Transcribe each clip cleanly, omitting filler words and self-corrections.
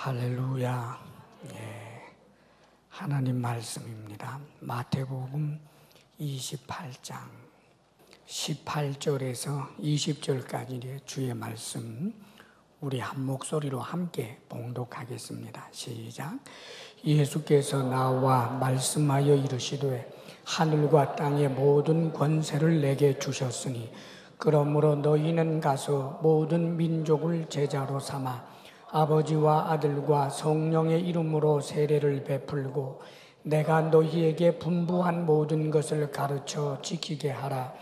할렐루야. 하나님 말씀입니다. 마태복음 28장 18절에서 20절까지의 주의 말씀, 우리 한 목소리로 함께 봉독하겠습니다. 시작. 예수께서 나와 말씀하여 이르시되 하늘과 땅의 모든 권세를 내게 주셨으니 그러므로 너희는 가서 모든 민족을 제자로 삼아 아버지와 아들과 성령의 이름으로 세례를 베풀고 내가 너희에게 분부한 모든 것을 가르쳐 지키게 하라.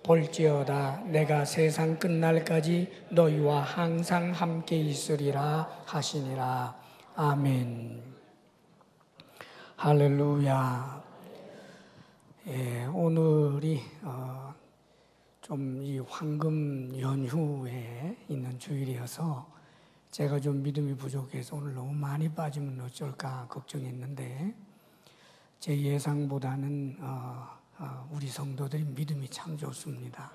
볼지어다 내가 세상 끝날까지 너희와 항상 함께 있으리라 하시니라. 아멘. 할렐루야. 오늘이 좀 이 황금 연휴에 있는 주일이어서 제가 좀 믿음이 부족해서 오늘 너무 많이 빠지면 어쩔까 걱정했는데 제 예상보다는 우리 성도들이 믿음이 참 좋습니다.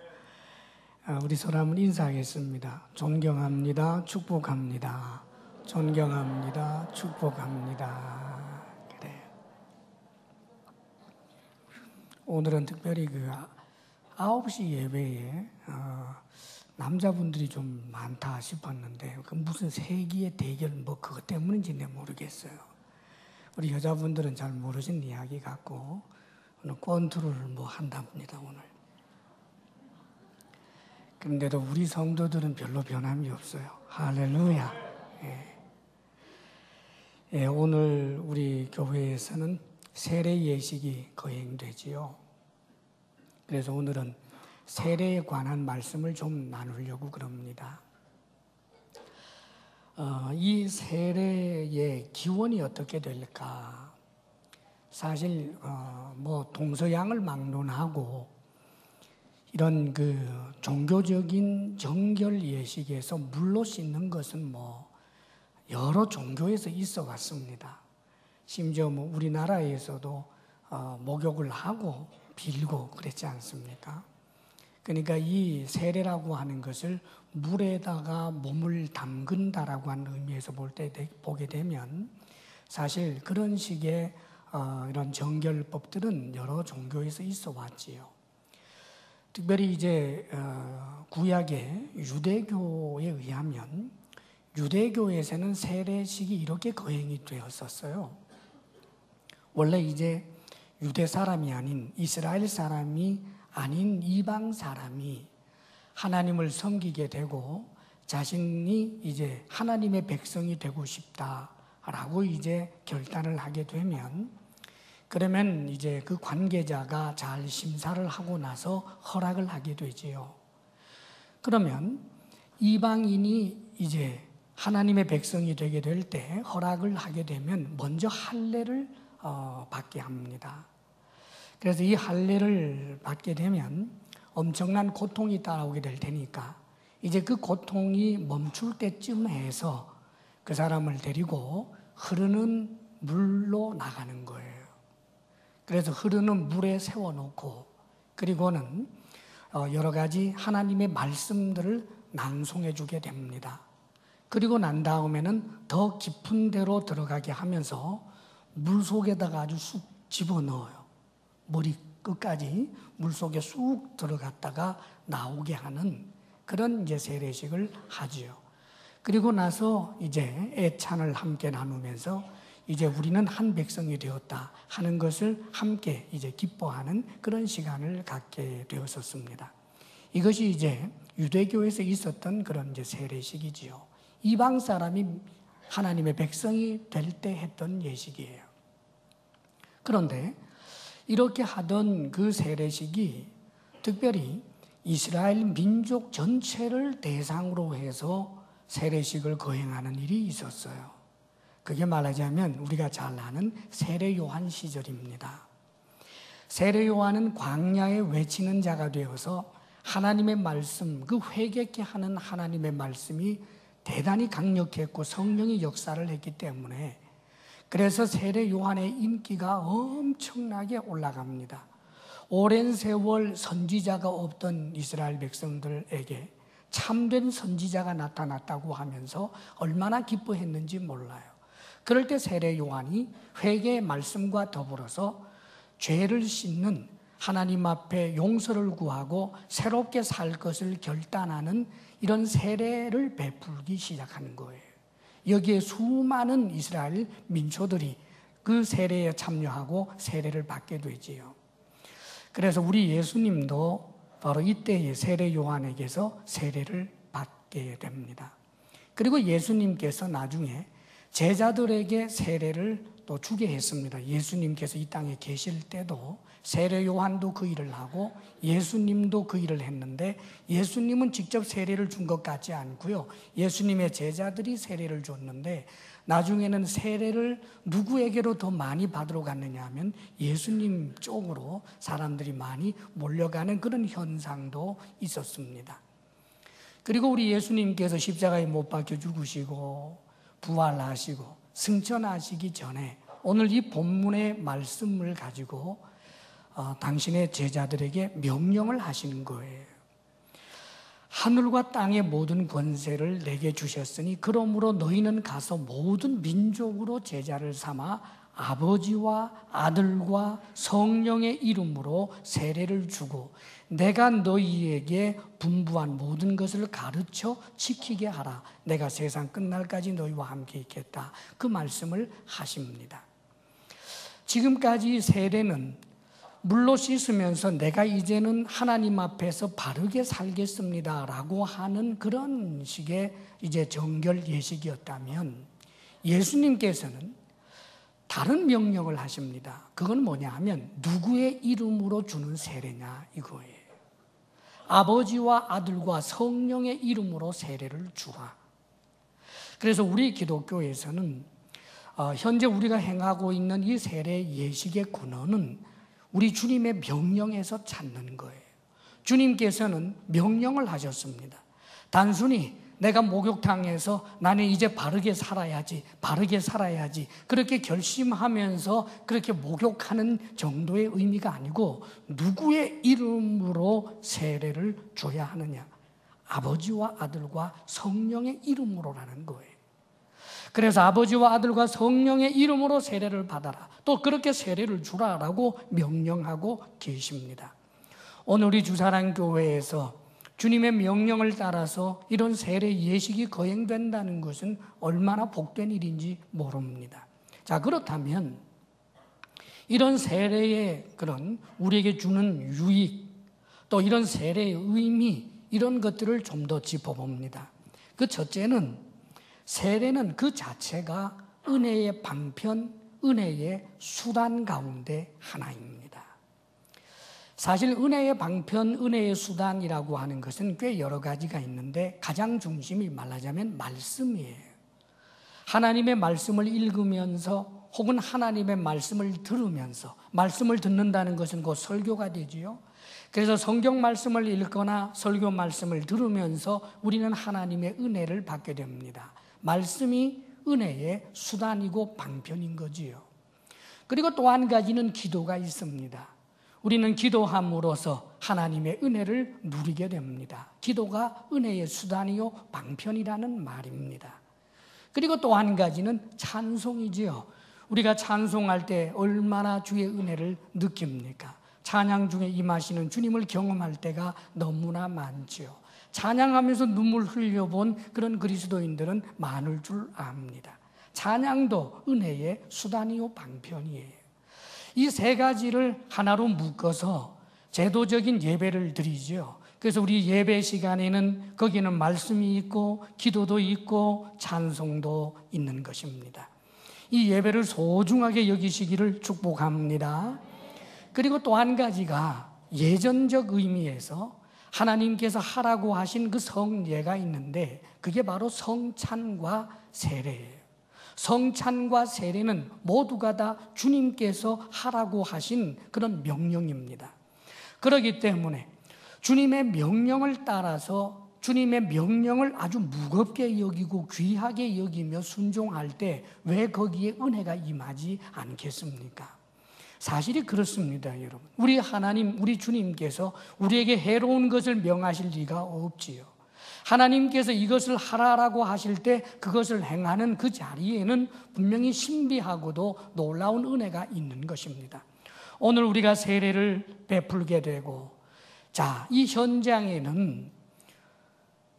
우리 서로 한번 인사하겠습니다. 존경합니다. 축복합니다. 존경합니다. 축복합니다. 그래. 오늘은 특별히 9시 예배에 남자분들이 좀 많다 싶었는데 그 무슨 세기의 대결 그것 때문인지 모르겠어요. 우리 여자분들은 잘 모르신 이야기 같고 오늘 권투를 한답니다 오늘. 그런데도 우리 성도들은 별로 변함이 없어요. 할렐루야. 오늘 우리 교회에서는 세례 예식이 거행되지요. 그래서 오늘은 세례에 관한 말씀을 좀 나누려고 그럽니다. 이 세례의 기원이 어떻게 될까? 사실 동서양을 막론하고 이런 종교적인 정결 예식에서 물로 씻는 것은 여러 종교에서 있어 왔습니다. 심지어 우리나라에서도 목욕을 하고 빌고 그랬지 않습니까? 그러니까 이 세례라고 하는 것을 물에다가 몸을 담근다라고 하는 의미에서 보게 되면 사실 그런 식의 이런 정결법들은 여러 종교에서 있어 왔지요. 특별히 이제 구약의 유대교에 의하면 유대교에서는 세례식이 이렇게 거행이 되었었어요. 원래 이제 유대 사람이 아닌 이스라엘 사람이 아닌 이방 사람이 하나님을 섬기게 되고 자신이 이제 하나님의 백성이 되고 싶다라고 이제 결단을 하게 되면 그러면 이제 그 관계자가 잘 심사를 하고 나서 허락을 하게 되지요. 그러면 이방인이 이제 하나님의 백성이 되게 될 때 허락을 하게 되면 먼저 할례를 받게 합니다. 그래서 이 할례를 받게 되면 엄청난 고통이 따라오게 될 테니까 이제 그 고통이 멈출 때쯤 해서 그 사람을 데리고 흐르는 물로 나가는 거예요. 그래서 흐르는 물에 세워놓고 그리고는 여러 가지 하나님의 말씀들을 낭송해 주게 됩니다. 그리고 난 다음에는 더 깊은 데로 들어가게 하면서 물 속에다가 아주 쑥 집어넣어요. 머리 끝까지 물속에 쑥 들어갔다가 나오게 하는 그런 이제 세례식을 하지요. 그리고 나서 이제 애찬을 함께 나누면서 이제 우리는 한 백성이 되었다 하는 것을 함께 이제 기뻐하는 그런 시간을 갖게 되었었습니다. 이것이 이제 유대교에서 있었던 그런 이제 세례식이지요. 이방 사람이 하나님의 백성이 될 때 했던 예식이에요. 그런데 이렇게 하던 그 세례식이 특별히 이스라엘 민족 전체를 대상으로 해서 세례식을 거행하는 일이 있었어요. 그게 말하자면 우리가 잘 아는 세례 요한 시절입니다. 세례 요한은 광야에 외치는 자가 되어서 하나님의 말씀, 그 회개케 하는 하나님의 말씀이 대단히 강력했고 성령이 역사를 했기 때문에 그래서 세례 요한의 인기가 엄청나게 올라갑니다. 오랜 세월 선지자가 없던 이스라엘 백성들에게 참된 선지자가 나타났다고 하면서 얼마나 기뻐했는지 몰라요. 그럴 때 세례 요한이 회개의 말씀과 더불어서 죄를 씻는, 하나님 앞에 용서를 구하고 새롭게 살 것을 결단하는 이런 세례를 베풀기 시작하는 거예요. 여기에 수많은 이스라엘 민초들이 그 세례에 참여하고 세례를 받게 되지요. 그래서 우리 예수님도 바로 이때의 세례 요한에게서 세례를 받게 됩니다. 그리고 예수님께서 나중에 제자들에게 세례를 또 주게 했습니다. 예수님께서 이 땅에 계실 때도 세례 요한도 그 일을 하고 예수님도 그 일을 했는데, 예수님은 직접 세례를 준 것 같지 않고요, 예수님의 제자들이 세례를 줬는데, 나중에는 세례를 누구에게로 더 많이 받으러 갔느냐 하면 예수님 쪽으로 사람들이 많이 몰려가는 그런 현상도 있었습니다. 그리고 우리 예수님께서 십자가에 못 박혀 죽으시고 부활하시고 승천하시기 전에 오늘 이 본문의 말씀을 가지고 당신의 제자들에게 명령을 하시는 거예요. 하늘과 땅의 모든 권세를 내게 주셨으니 그러므로 너희는 가서 모든 민족으로 제자를 삼아 아버지와 아들과 성령의 이름으로 세례를 주고 내가 너희에게 분부한 모든 것을 가르쳐 지키게 하라. 내가 세상 끝날까지 너희와 함께 있겠다. 그 말씀을 하십니다. 지금까지 세례는 물로 씻으면서 내가 이제는 하나님 앞에서 바르게 살겠습니다 라고 하는 그런 식의 이제 정결 예식이었다면, 예수님께서는 다른 명령을 하십니다. 그건 뭐냐 하면 누구의 이름으로 주는 세례냐 이거예요. 아버지와 아들과 성령의 이름으로 세례를 주라. 그래서 우리 기독교에서는 현재 우리가 행하고 있는 이 세례 예식의 근원은 우리 주님의 명령에서 찾는 거예요. 주님께서는 명령을 하셨습니다. 단순히 내가 목욕탕에서 나는 이제 바르게 살아야지 그렇게 결심하면서 그렇게 목욕하는 정도의 의미가 아니고, 누구의 이름으로 세례를 줘야 하느냐? 아버지와 아들과 성령의 이름으로라는 거예요. 그래서 아버지와 아들과 성령의 이름으로 세례를 받아라, 또 그렇게 세례를 주라라고 명령하고 계십니다. 오늘 우리 주사랑교회에서 주님의 명령을 따라서 이런 세례 예식이 거행된다는 것은 얼마나 복된 일인지 모릅니다. 자, 그렇다면 이런 세례의 그런 우리에게 주는 유익, 또 이런 세례의 의미, 이런 것들을 좀 더 짚어봅니다. 그 첫째는, 세례는 그 자체가 은혜의 방편, 은혜의 수단 가운데 하나입니다. 사실 은혜의 방편, 은혜의 수단이라고 하는 것은 꽤 여러 가지가 있는데 가장 중심이 말하자면 말씀이에요. 하나님의 말씀을 읽으면서 혹은 하나님의 말씀을 들으면서, 말씀을 듣는다는 것은 곧 설교가 되지요. 그래서 성경 말씀을 읽거나 설교 말씀을 들으면서 우리는 하나님의 은혜를 받게 됩니다. 말씀이 은혜의 수단이고 방편인 거지요. 그리고 또 한 가지는 기도가 있습니다. 우리는 기도함으로써 하나님의 은혜를 누리게 됩니다. 기도가 은혜의 수단이요 방편이라는 말입니다. 그리고 또 한 가지는 찬송이지요. 우리가 찬송할 때 얼마나 주의 은혜를 느낍니까? 찬양 중에 임하시는 주님을 경험할 때가 너무나 많지요. 찬양하면서 눈물 흘려본 그런 그리스도인들은 많을 줄 압니다. 찬양도 은혜의 수단이요 방편이에요. 이 세 가지를 하나로 묶어서 제도적인 예배를 드리죠. 그래서 우리 예배 시간에는 거기는 말씀이 있고 기도도 있고 찬송도 있는 것입니다. 이 예배를 소중하게 여기시기를 축복합니다. 그리고 또 한 가지가 예전적 의미에서 하나님께서 하라고 하신 그 성예가 있는데, 그게 바로 성찬과 세례예요. 성찬과 세례는 모두가 다 주님께서 하라고 하신 그런 명령입니다. 그렇기 때문에 주님의 명령을 따라서 주님의 명령을 아주 무겁게 여기고 귀하게 여기며 순종할 때 왜 거기에 은혜가 임하지 않겠습니까? 사실이 그렇습니다, 여러분. 우리 하나님, 우리 주님께서 우리에게 해로운 것을 명하실 리가 없지요. 하나님께서 이것을 하라라고 하실 때 그것을 행하는 그 자리에는 분명히 신비하고도 놀라운 은혜가 있는 것입니다. 오늘 우리가 세례를 베풀게 되고, 자, 이 현장에는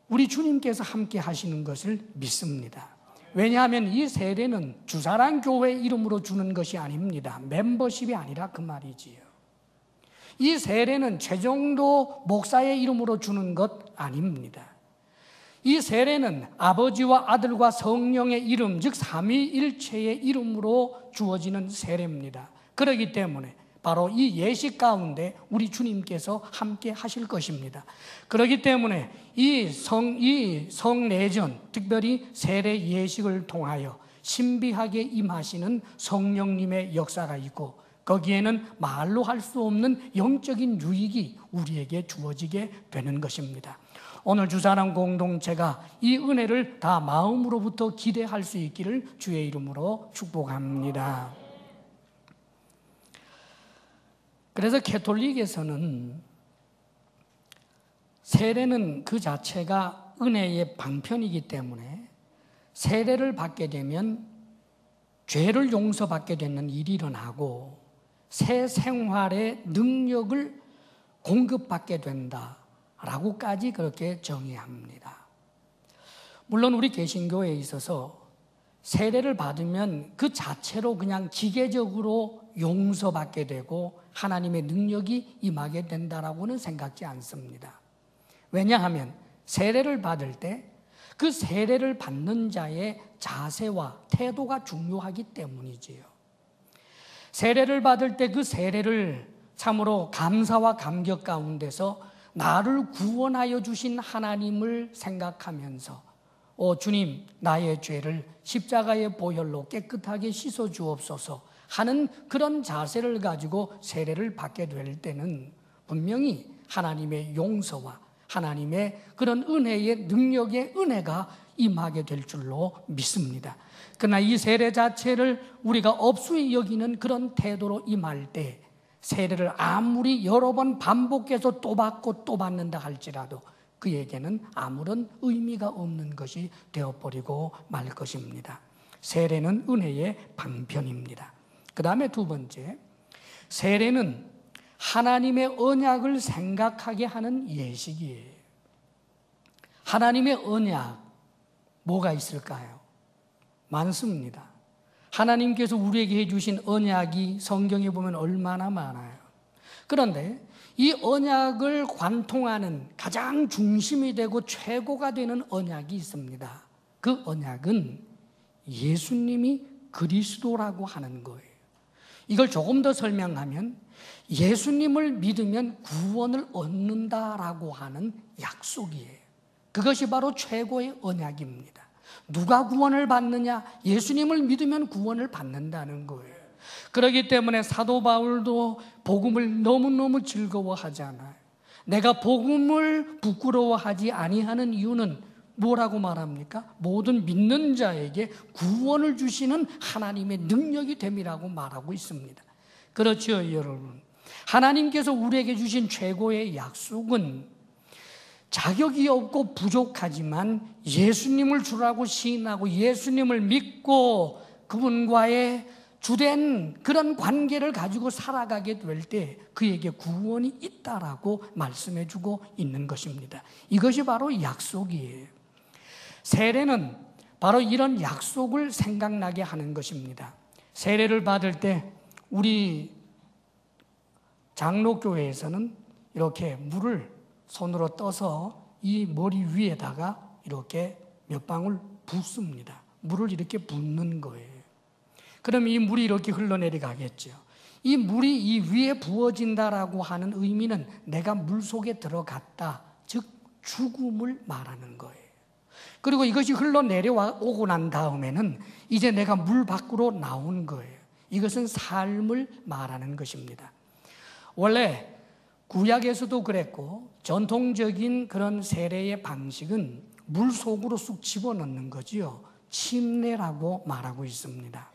우리 주님께서 함께 하시는 것을 믿습니다. 왜냐하면 이 세례는 주사랑 교회 이름으로 주는 것이 아닙니다. 멤버십이 아니라 그 말이지요. 이 세례는 최정도 목사의 이름으로 주는 것 아닙니다. 이 세례는 아버지와 아들과 성령의 이름, 즉 삼위일체의 이름으로 주어지는 세례입니다. 그렇기 때문에 바로 이 예식 가운데 우리 주님께서 함께 하실 것입니다. 그렇기 때문에 이 성례전, 특별히 세례 예식을 통하여 신비하게 임하시는 성령님의 역사가 있고, 거기에는 말로 할 수 없는 영적인 유익이 우리에게 주어지게 되는 것입니다. 오늘 주사랑 공동체가 이 은혜를 다 마음으로부터 기대할 수 있기를 주의 이름으로 축복합니다. 그래서 캐톨릭에서는 세례는 그 자체가 은혜의 방편이기 때문에 세례를 받게 되면 죄를 용서받게 되는 일이 일어나고 새 생활의 능력을 공급받게 된다라고까지 그렇게 정의합니다. 물론 우리 개신교에 있어서 세례를 받으면 그 자체로 그냥 기계적으로 용서받게 되고 하나님의 능력이 임하게 된다라고는 생각지 않습니다. 왜냐하면 세례를 받을 때 그 세례를 받는 자의 자세와 태도가 중요하기 때문이지요. 세례를 받을 때 그 세례를 참으로 감사와 감격 가운데서 나를 구원하여 주신 하나님을 생각하면서 주님, 나의 죄를 십자가의 보혈로 깨끗하게 씻어 주옵소서 하는 그런 자세를 가지고 세례를 받게 될 때는 분명히 하나님의 용서와 하나님의 그런 은혜의 능력의 은혜가 임하게 될 줄로 믿습니다. 그러나 이 세례 자체를 우리가 업수히 여기는 그런 태도로 임할 때 세례를 아무리 여러 번 반복해서 또 받고 또 받는다 할지라도 그에게는 아무런 의미가 없는 것이 되어버리고 말 것입니다. 세례는 은혜의 방편입니다. 그 다음에 두 번째, 세례는 하나님의 언약을 생각하게 하는 예식이에요. 하나님의 언약, 뭐가 있을까요? 많습니다. 하나님께서 우리에게 해주신 언약이 성경에 보면 얼마나 많아요. 그런데 이 언약을 관통하는 가장 중심이 되고 최고가 되는 언약이 있습니다. 그 언약은 예수님이 그리스도라고 하는 거예요. 이걸 조금 더 설명하면 예수님을 믿으면 구원을 얻는다라고 하는 약속이에요. 그것이 바로 최고의 언약입니다. 누가 구원을 받느냐? 예수님을 믿으면 구원을 받는다는 거예요. 그렇기 때문에 사도 바울도 복음을 너무너무 즐거워하잖아요. 내가 복음을 부끄러워하지 아니하는 이유는 뭐라고 말합니까? 모든 믿는 자에게 구원을 주시는 하나님의 능력이 됨이라고 말하고 있습니다. 그렇죠, 여러분. 하나님께서 우리에게 주신 최고의 약속은 자격이 없고 부족하지만 예수님을 주라고 시인하고 예수님을 믿고 그분과의 주된 그런 관계를 가지고 살아가게 될 때 그에게 구원이 있다라고 말씀해주고 있는 것입니다. 이것이 바로 약속이에요. 세례는 바로 이런 약속을 생각나게 하는 것입니다. 세례를 받을 때 우리 장로교회에서는 이렇게 물을 손으로 떠서 이 머리 위에다가 이렇게 몇 방울 붓습니다. 물을 이렇게 붓는 거예요. 그럼 이 물이 이렇게 흘러내려가겠죠. 이 물이 이 위에 부어진다라고 하는 의미는 내가 물 속에 들어갔다, 즉 죽음을 말하는 거예요. 그리고 이것이 흘러내려오고 난 다음에는 이제 내가 물 밖으로 나온 거예요. 이것은 삶을 말하는 것입니다. 원래 구약에서도 그랬고 전통적인 그런 세례의 방식은 물 속으로 쑥 집어넣는 거지요. 침례라고 말하고 있습니다.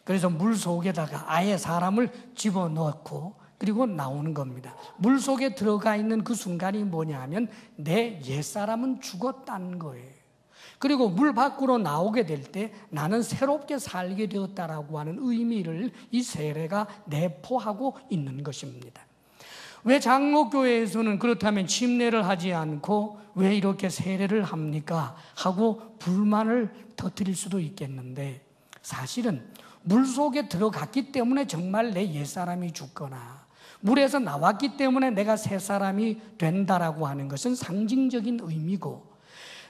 그래서 물 속에다가 아예 사람을 집어넣고 그리고 나오는 겁니다. 물속에 들어가 있는 그 순간이 뭐냐 하면 내 옛사람은 죽었다는 거예요. 그리고 물 밖으로 나오게 될 때 나는 새롭게 살게 되었다라고 하는 의미를 이 세례가 내포하고 있는 것입니다. 왜 장로교회에서는 그렇다면 침례를 하지 않고 왜 이렇게 세례를 합니까? 하고 불만을 터뜨릴 수도 있겠는데, 사실은 물속에 들어갔기 때문에 정말 내 옛사람이 죽거나 물에서 나왔기 때문에 내가 새 사람이 된다라고 하는 것은 상징적인 의미고,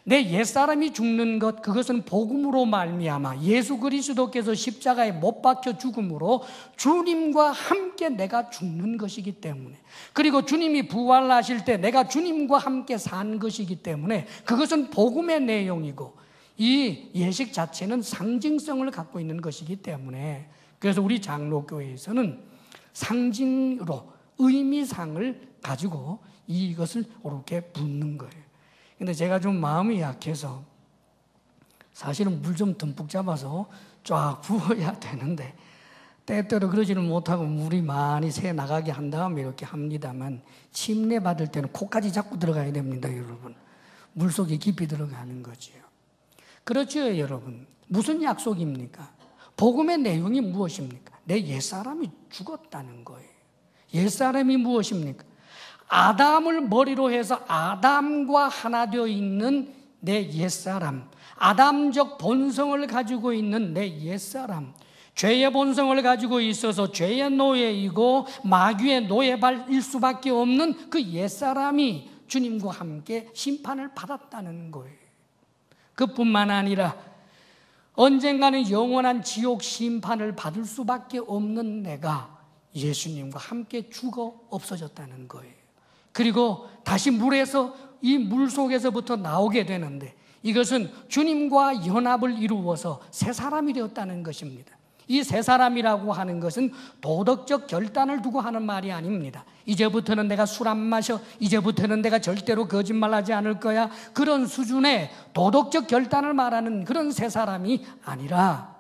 내 옛사람이 죽는 것, 그것은 복음으로 말미암아 예수 그리스도께서 십자가에 못 박혀 죽음으로 주님과 함께 내가 죽는 것이기 때문에, 그리고 주님이 부활하실 때 내가 주님과 함께 산 것이기 때문에 그것은 복음의 내용이고, 이 예식 자체는 상징성을 갖고 있는 것이기 때문에, 그래서 우리 장로교회에서는 상징으로 의미상을 가지고 이것을 이렇게 붓는 거예요. 근데 제가 좀 마음이 약해서 사실은 물 좀 듬뿍 잡아서 쫙 부어야 되는데 때때로 그러지는 못하고 물이 많이 새 나가게 한 다음에 이렇게 합니다만, 침례 받을 때는 코까지 잡고 들어가야 됩니다, 여러분. 물속에 깊이 들어가는 거지요. 그렇죠, 여러분. 무슨 약속입니까? 복음의 내용이 무엇입니까? 내 옛사람이 죽었다는 거예요. 옛사람이 무엇입니까? 아담을 머리로 해서 아담과 하나 되어 있는 내 옛사람, 아담적 본성을 가지고 있는 내 옛사람, 죄의 본성을 가지고 있어서 죄의 노예이고 마귀의 노예발일 수밖에 없는 그 옛사람이 주님과 함께 심판을 받았다는 거예요. 그뿐만 아니라 언젠가는 영원한 지옥 심판을 받을 수밖에 없는 내가 예수님과 함께 죽어 없어졌다는 거예요. 그리고 다시 물에서, 이 물 속에서부터 나오게 되는데, 이것은 주님과 연합을 이루어서 새 사람이 되었다는 것입니다. 이 새 사람이라고 하는 것은 도덕적 결단을 두고 하는 말이 아닙니다. 이제부터는 내가 술 안 마셔, 이제부터는 내가 절대로 거짓말하지 않을 거야, 그런 수준의 도덕적 결단을 말하는 그런 새 사람이 아니라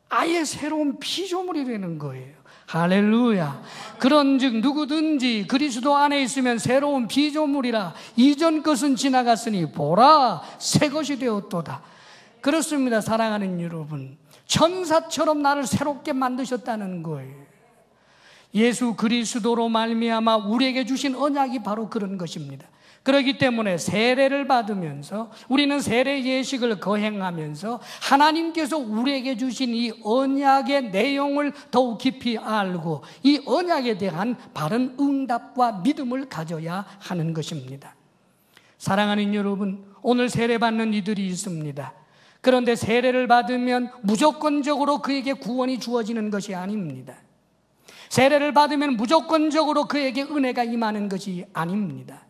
아예 새로운 피조물이 되는 거예요. 할렐루야. 그런즉 누구든지 그리스도 안에 있으면 새로운 피조물이라, 이전 것은 지나갔으니 보라 새 것이 되었도다. 그렇습니다, 사랑하는 여러분. 천사처럼 나를 새롭게 만드셨다는 거예요. 예수 그리스도로 말미암아 우리에게 주신 언약이 바로 그런 것입니다. 그렇기 때문에 세례를 받으면서, 우리는 세례 예식을 거행하면서 하나님께서 우리에게 주신 이 언약의 내용을 더욱 깊이 알고 이 언약에 대한 바른 응답과 믿음을 가져야 하는 것입니다. 사랑하는 여러분, 오늘 세례 받는 이들이 있습니다. 그런데 세례를 받으면 무조건적으로 그에게 구원이 주어지는 것이 아닙니다. 세례를 받으면 무조건적으로 그에게 은혜가 임하는 것이 아닙니다.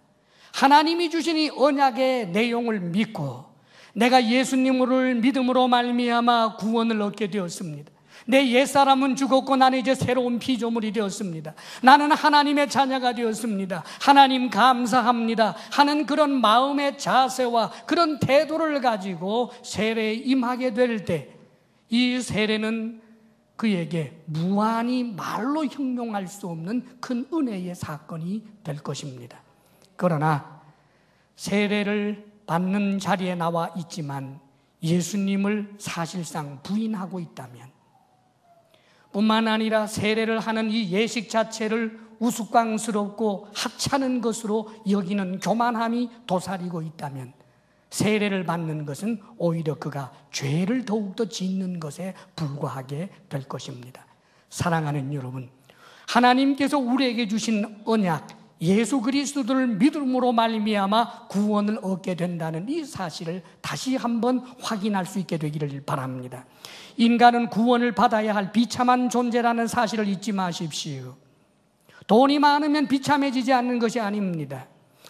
하나님이 주신 이 언약의 내용을 믿고 내가 예수님을 믿음으로 말미암아 구원을 얻게 되었습니다. 내 옛사람은 죽었고 나는 이제 새로운 피조물이 되었습니다. 나는 하나님의 자녀가 되었습니다. 하나님 감사합니다 하는 그런 마음의 자세와 그런 태도를 가지고 세례에 임하게 될 때, 이 세례는 그에게 무한히 말로 형용할 수 없는 큰 은혜의 사건이 될 것입니다. 그러나 세례를 받는 자리에 나와 있지만 예수님을 사실상 부인하고 있다면, 뿐만 아니라 세례를 하는 이 예식 자체를 우스꽝스럽고 하찮은 것으로 여기는 교만함이 도사리고 있다면, 세례를 받는 것은 오히려 그가 죄를 더욱더 짓는 것에 불과하게 될 것입니다. 사랑하는 여러분, 하나님께서 우리에게 주신 언약, 예수 그리스도를 믿음으로 말미암아 구원을 얻게 된다는 이 사실을 다시 한번 확인할 수 있게 되기를 바랍니다. 인간은 구원을 받아야 할 비참한 존재라는 사실을 잊지 마십시오. 돈이 많으면 비참해지지 않는 것이 아닙니다.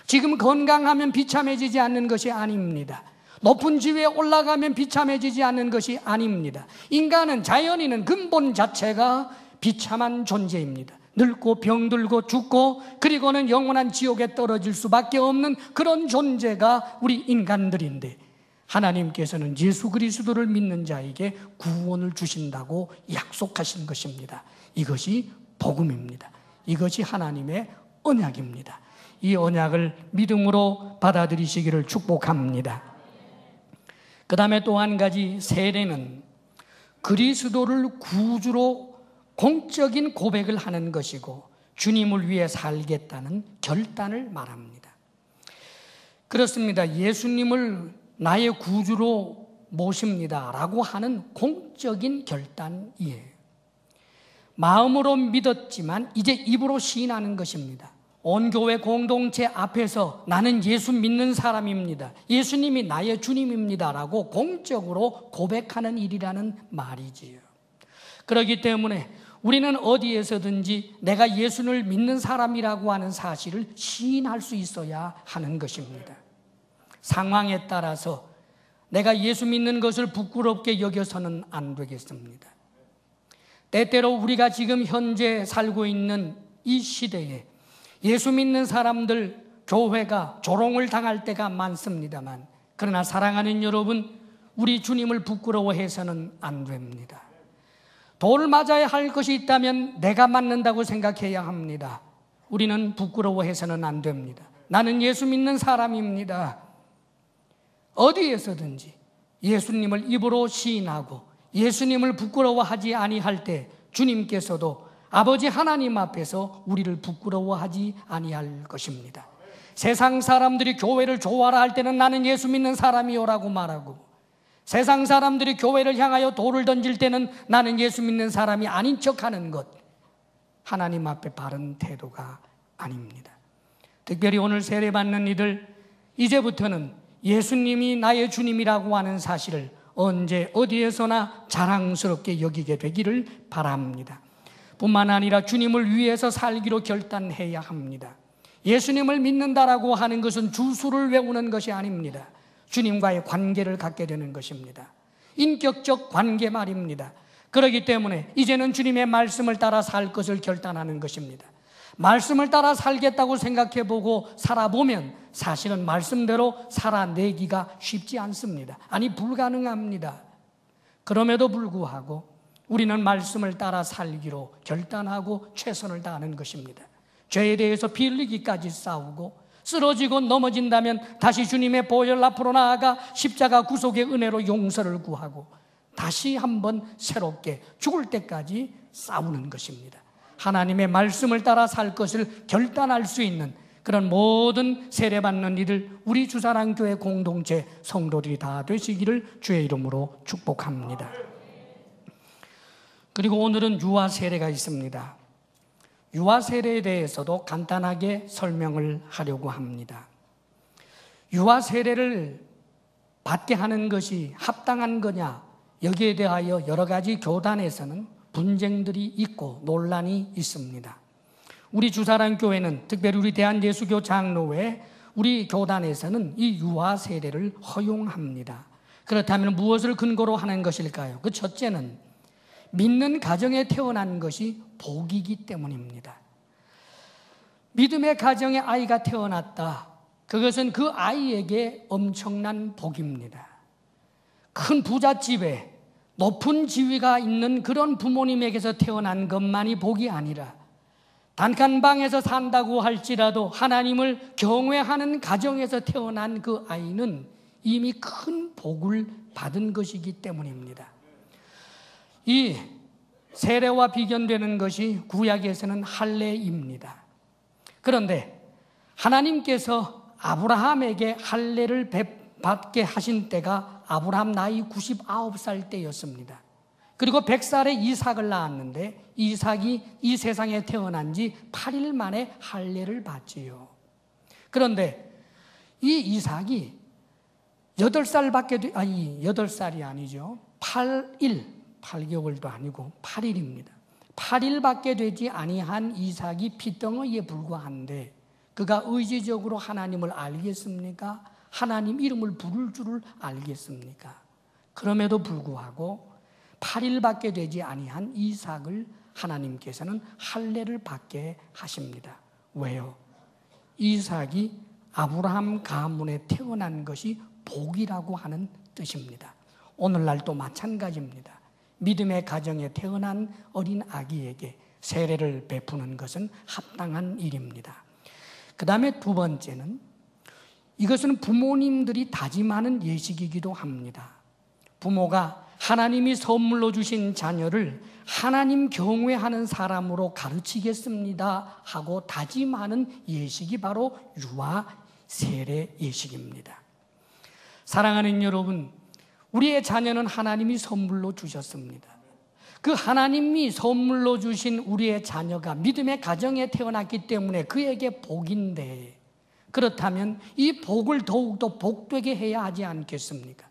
지금 건강하면 비참해지지 않는 것이 아닙니다. 높은 지위에 올라가면 비참해지지 않는 것이 아닙니다. 인간은, 자연인은 근본 자체가 비참한 존재입니다. 늙고 병들고 죽고 그리고는 영원한 지옥에 떨어질 수밖에 없는 그런 존재가 우리 인간들인데, 하나님께서는 예수 그리스도를 믿는 자에게 구원을 주신다고 약속하신 것입니다. 이것이 복음입니다. 이것이 하나님의 언약입니다. 이 언약을 믿음으로 받아들이시기를 축복합니다. 그 다음에 또 한 가지, 세례는 그리스도를 구주로 공적인 고백을 하는 것이고 주님을 위해 살겠다는 결단을 말합니다. 그렇습니다. 예수님을 나의 구주로 모십니다 라고 하는 공적인 결단이에요. 마음으로 믿었지만 이제 입으로 시인하는 것입니다. 온 교회 공동체 앞에서 나는 예수 믿는 사람입니다, 예수님이 나의 주님입니다 라고 공적으로 고백하는 일이라는 말이지요. 그렇기 때문에 우리는 어디에서든지 내가 예수를 믿는 사람이라고 하는 사실을 시인할 수 있어야 하는 것입니다. 상황에 따라서 내가 예수 믿는 것을 부끄럽게 여겨서는 안 되겠습니다. 때때로 우리가 지금 현재 살고 있는 이 시대에 예수 믿는 사람들, 교회가 조롱을 당할 때가 많습니다만, 그러나 사랑하는 여러분, 우리 주님을 부끄러워해서는 안 됩니다. 돌 맞아야 할 것이 있다면 내가 맞는다고 생각해야 합니다. 우리는 부끄러워해서는 안 됩니다. 나는 예수 믿는 사람입니다. 어디에서든지 예수님을 입으로 시인하고 예수님을 부끄러워하지 아니할 때 주님께서도 아버지 하나님 앞에서 우리를 부끄러워하지 아니할 것입니다. 세상 사람들이 교회를 좋아라 할 때는 나는 예수 믿는 사람이요라고 말하고, 세상 사람들이 교회를 향하여 돌을 던질 때는 나는 예수 믿는 사람이 아닌 척하는 것, 하나님 앞에 바른 태도가 아닙니다. 특별히 오늘 세례받는 이들, 이제부터는 예수님이 나의 주님이라고 하는 사실을 언제 어디에서나 자랑스럽게 여기게 되기를 바랍니다. 뿐만 아니라 주님을 위해서 살기로 결단해야 합니다. 예수님을 믿는다라고 하는 것은 주수를 외우는 것이 아닙니다. 주님과의 관계를 갖게 되는 것입니다. 인격적 관계 말입니다. 그렇기 때문에 이제는 주님의 말씀을 따라 살 것을 결단하는 것입니다. 말씀을 따라 살겠다고 생각해보고 살아보면 사실은 말씀대로 살아내기가 쉽지 않습니다. 아니, 불가능합니다. 그럼에도 불구하고 우리는 말씀을 따라 살기로 결단하고 최선을 다하는 것입니다. 죄에 대해서 피 흘리기까지 싸우고 쓰러지고 넘어진다면 다시 주님의 보혈 앞으로 나아가 십자가 구속의 은혜로 용서를 구하고 다시 한번 새롭게 죽을 때까지 싸우는 것입니다. 하나님의 말씀을 따라 살 것을 결단할 수 있는 그런 모든 세례받는 이들, 우리 주사랑교회 공동체 성도들이 다 되시기를 주의 이름으로 축복합니다. 그리고 오늘은 유아 세례가 있습니다. 유아 세례에 대해서도 간단하게 설명을 하려고 합니다. 유아 세례를 받게 하는 것이 합당한 거냐, 여기에 대하여 여러 가지 교단에서는 분쟁들이 있고 논란이 있습니다. 우리 주사랑교회는, 특별히 우리 대한예수교 장로회 우리 교단에서는 이 유아 세례를 허용합니다. 그렇다면 무엇을 근거로 하는 것일까요? 그 첫째는 믿는 가정에 태어난 것이 복이기 때문입니다. 믿음의 가정에 아이가 태어났다, 그것은 그 아이에게 엄청난 복입니다. 큰 부잣집에 높은 지위가 있는 그런 부모님에게서 태어난 것만이 복이 아니라 단칸방에서 산다고 할지라도 하나님을 경외하는 가정에서 태어난 그 아이는 이미 큰 복을 받은 것이기 때문입니다. 이 세례와 비견되는 것이 구약에서는 할례입니다. 그런데 하나님께서 아브라함에게 할례를 받게 하신 때가 아브라함 나이 99살 때였습니다. 그리고 100살에 이삭을 낳았는데 이삭이 이 세상에 태어난 지 8일 만에 할례를 받지요. 그런데 이 이삭이 8살밖에 8살이 아니죠. 8개월도 아니고 8일입니다. 8일밖에 되지 아니한 이삭이 핏덩어리에 불과한데 그가 의지적으로 하나님을 알겠습니까? 하나님 이름을 부를 줄을 알겠습니까? 그럼에도 불구하고 8일밖에 되지 아니한 이삭을 하나님께서는 할례를 받게 하십니다. 왜요? 이삭이 아브라함 가문에 태어난 것이 복이라고 하는 뜻입니다. 오늘날도 마찬가지입니다. 믿음의 가정에 태어난 어린 아기에게 세례를 베푸는 것은 합당한 일입니다. 그 다음에 두 번째는 이것은 부모님들이 다짐하는 예식이기도 합니다. 부모가 하나님이 선물로 주신 자녀를 하나님 경외하는 사람으로 가르치겠습니다 하고 다짐하는 예식이 바로 유아 세례 예식입니다. 사랑하는 여러분, 우리의 자녀는 하나님이 선물로 주셨습니다. 그 하나님이 선물로 주신 우리의 자녀가 믿음의 가정에 태어났기 때문에 그에게 복인데, 그렇다면 이 복을 더욱더 복되게 해야 하지 않겠습니까?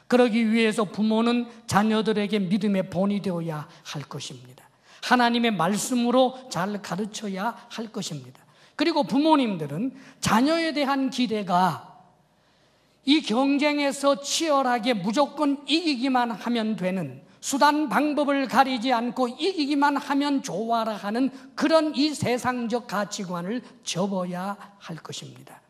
그러기 위해서 부모는 자녀들에게 믿음의 본이 되어야 할 것입니다. 하나님의 말씀으로 잘 가르쳐야 할 것입니다. 그리고 부모님들은 자녀에 대한 기대가 이 경쟁에서 치열하게 무조건 이기기만 하면 되는, 수단 방법을 가리지 않고 이기기만 하면 좋아라 하는 그런 이 세상적 가치관을 접어야 할 것입니다.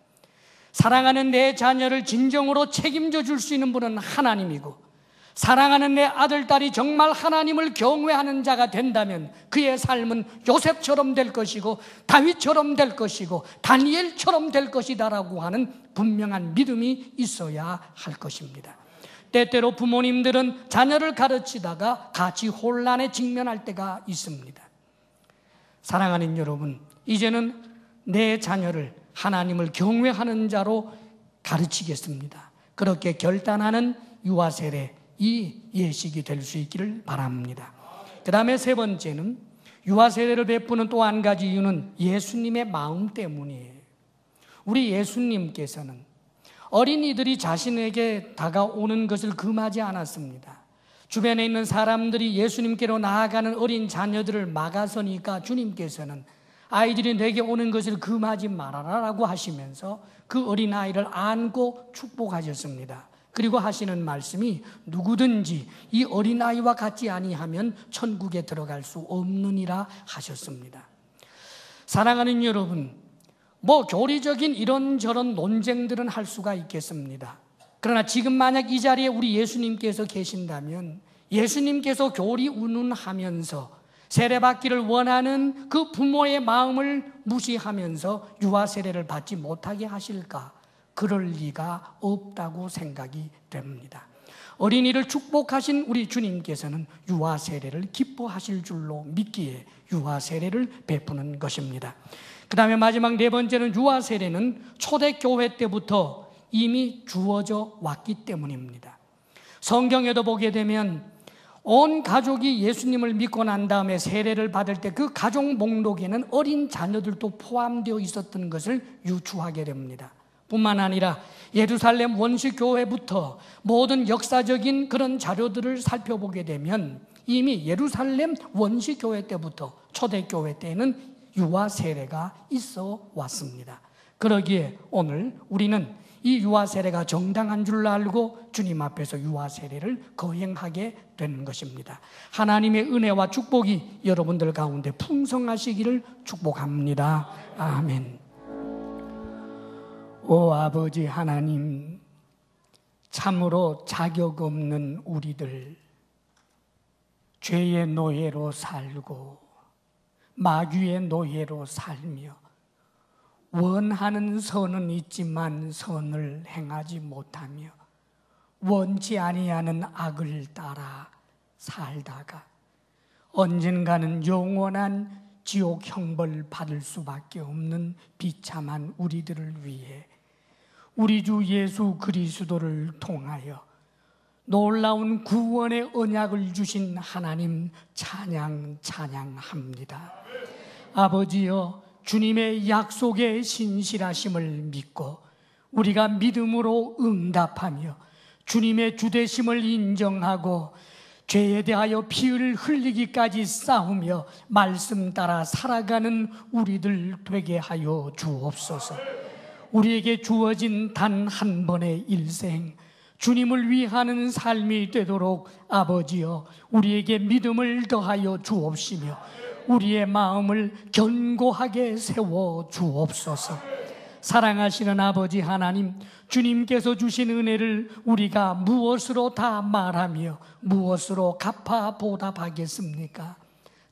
사랑하는 내 자녀를 진정으로 책임져 줄 수 있는 분은 하나님이고, 사랑하는 내 아들, 딸이 정말 하나님을 경외하는 자가 된다면 그의 삶은 요셉처럼 될 것이고 다윗처럼 될 것이고 다니엘처럼 될 것이다라고 하는 분명한 믿음이 있어야 할 것입니다. 때때로 부모님들은 자녀를 가르치다가 가치 혼란에 직면할 때가 있습니다. 사랑하는 여러분, 이제는 내 자녀를 하나님을 경외하는 자로 가르치겠습니다. 그렇게 결단하는 유아세례, 이 예식이 될 수 있기를 바랍니다. 그 다음에 세 번째는 유아세례를 베푸는 또 한 가지 이유는 예수님의 마음 때문이에요. 우리 예수님께서는 어린이들이 자신에게 다가오는 것을 금하지 않았습니다. 주변에 있는 사람들이 예수님께로 나아가는 어린 자녀들을 막아서니까 주님께서는 아이들이 내게 오는 것을 금하지 말아라라고 하시면서 그 어린아이를 안고 축복하셨습니다. 그리고 하시는 말씀이 누구든지 이 어린아이와 같지 아니하면 천국에 들어갈 수 없느니라 하셨습니다. 사랑하는 여러분, 교리적인 이런저런 논쟁들은 할 수가 있겠습니다. 그러나 지금 만약 이 자리에 우리 예수님께서 계신다면 예수님께서 교리 운운하면서 세례받기를 원하는 그 부모의 마음을 무시하면서 유아 세례를 받지 못하게 하실까? 그럴 리가 없다고 생각이 됩니다. 어린이를 축복하신 우리 주님께서는 유아 세례를 기뻐하실 줄로 믿기에 유아 세례를 베푸는 것입니다. 그 다음에 마지막 네 번째는 유아 세례는 초대교회 때부터 이미 주어져 왔기 때문입니다. 성경에도 보게 되면 온 가족이 예수님을 믿고 난 다음에 세례를 받을 때 그 가족 목록에는 어린 자녀들도 포함되어 있었던 것을 유추하게 됩니다. 뿐만 아니라 예루살렘 원시교회부터 모든 역사적인 그런 자료들을 살펴보게 되면 이미 예루살렘 원시교회 때부터 초대교회 때에는 유아 세례가 있어 왔습니다. 그러기에 오늘 우리는 이 유아 세례가 정당한 줄 알고 주님 앞에서 유아 세례를 거행하게 되는 것입니다. 하나님의 은혜와 축복이 여러분들 가운데 풍성하시기를 축복합니다. 아멘. 오 아버지 하나님, 참으로 자격 없는 우리들, 죄의 노예로 살고 마귀의 노예로 살며 원하는 선은 있지만 선을 행하지 못하며 원치 아니하는 악을 따라 살다가 언젠가는 영원한 지옥 형벌 받을 수밖에 없는 비참한 우리들을 위해 우리 주 예수 그리스도를 통하여 놀라운 구원의 언약을 주신 하나님 찬양합니다. 아버지여, 주님의 약속의 신실하심을 믿고 우리가 믿음으로 응답하며 주님의 주되심을 인정하고 죄에 대하여 피를 흘리기까지 싸우며 말씀 따라 살아가는 우리들 되게 하여 주옵소서. 우리에게 주어진 단 한 번의 일생, 주님을 위하는 삶이 되도록 아버지여 우리에게 믿음을 더하여 주옵시며 우리의 마음을 견고하게 세워 주옵소서. 사랑하시는 아버지 하나님, 주님께서 주신 은혜를 우리가 무엇으로 다 말하며 무엇으로 갚아 보답하겠습니까?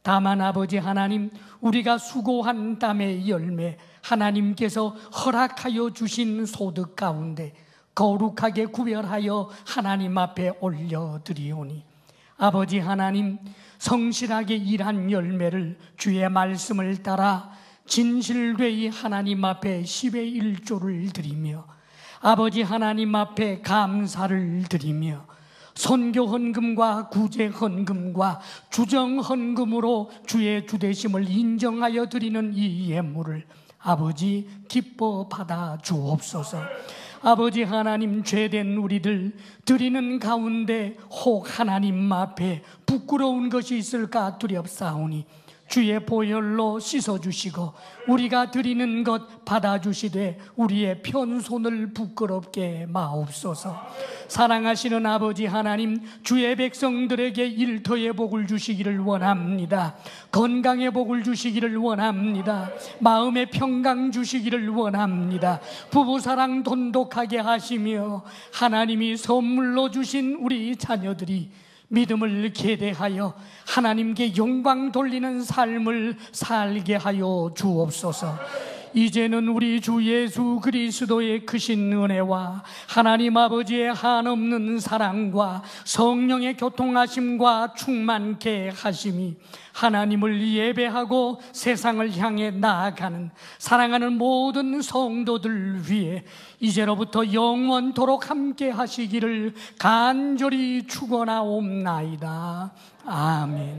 다만 아버지 하나님, 우리가 수고한 땀의 열매, 하나님께서 허락하여 주신 소득 가운데 거룩하게 구별하여 하나님 앞에 올려드리오니, 아버지 하나님, 성실하게 일한 열매를 주의 말씀을 따라 진실되이 하나님 앞에 10의 1조를 드리며, 아버지 하나님 앞에 감사를 드리며, 선교 헌금과 구제 헌금과 주정 헌금으로 주의 주되심을 인정하여 드리는 이 예물을 아버지 기뻐 받아 주옵소서. 아버지 하나님, 죄된 우리들 드리는 가운데 혹 하나님 앞에 부끄러운 것이 있을까 두렵사오니 주의 보혈로 씻어주시고 우리가 드리는 것 받아주시되 우리의 편손을 부끄럽게 마옵소서. 사랑하시는 아버지 하나님, 주의 백성들에게 일터의 복을 주시기를 원합니다. 건강의 복을 주시기를 원합니다. 마음의 평강 주시기를 원합니다. 부부사랑 돈독하게 하시며 하나님이 선물로 주신 우리 자녀들이 믿음을 계대하여 하나님께 영광 돌리는 삶을 살게 하여 주옵소서. 이제는 우리 주 예수 그리스도의 크신 은혜와 하나님 아버지의 한없는 사랑과 성령의 교통하심과 충만케 하심이 하나님을 예배하고 세상을 향해 나아가는 사랑하는 모든 성도들 위해 이제로부터 영원토록 함께 하시기를 간절히 축원하옵나이다. 아멘.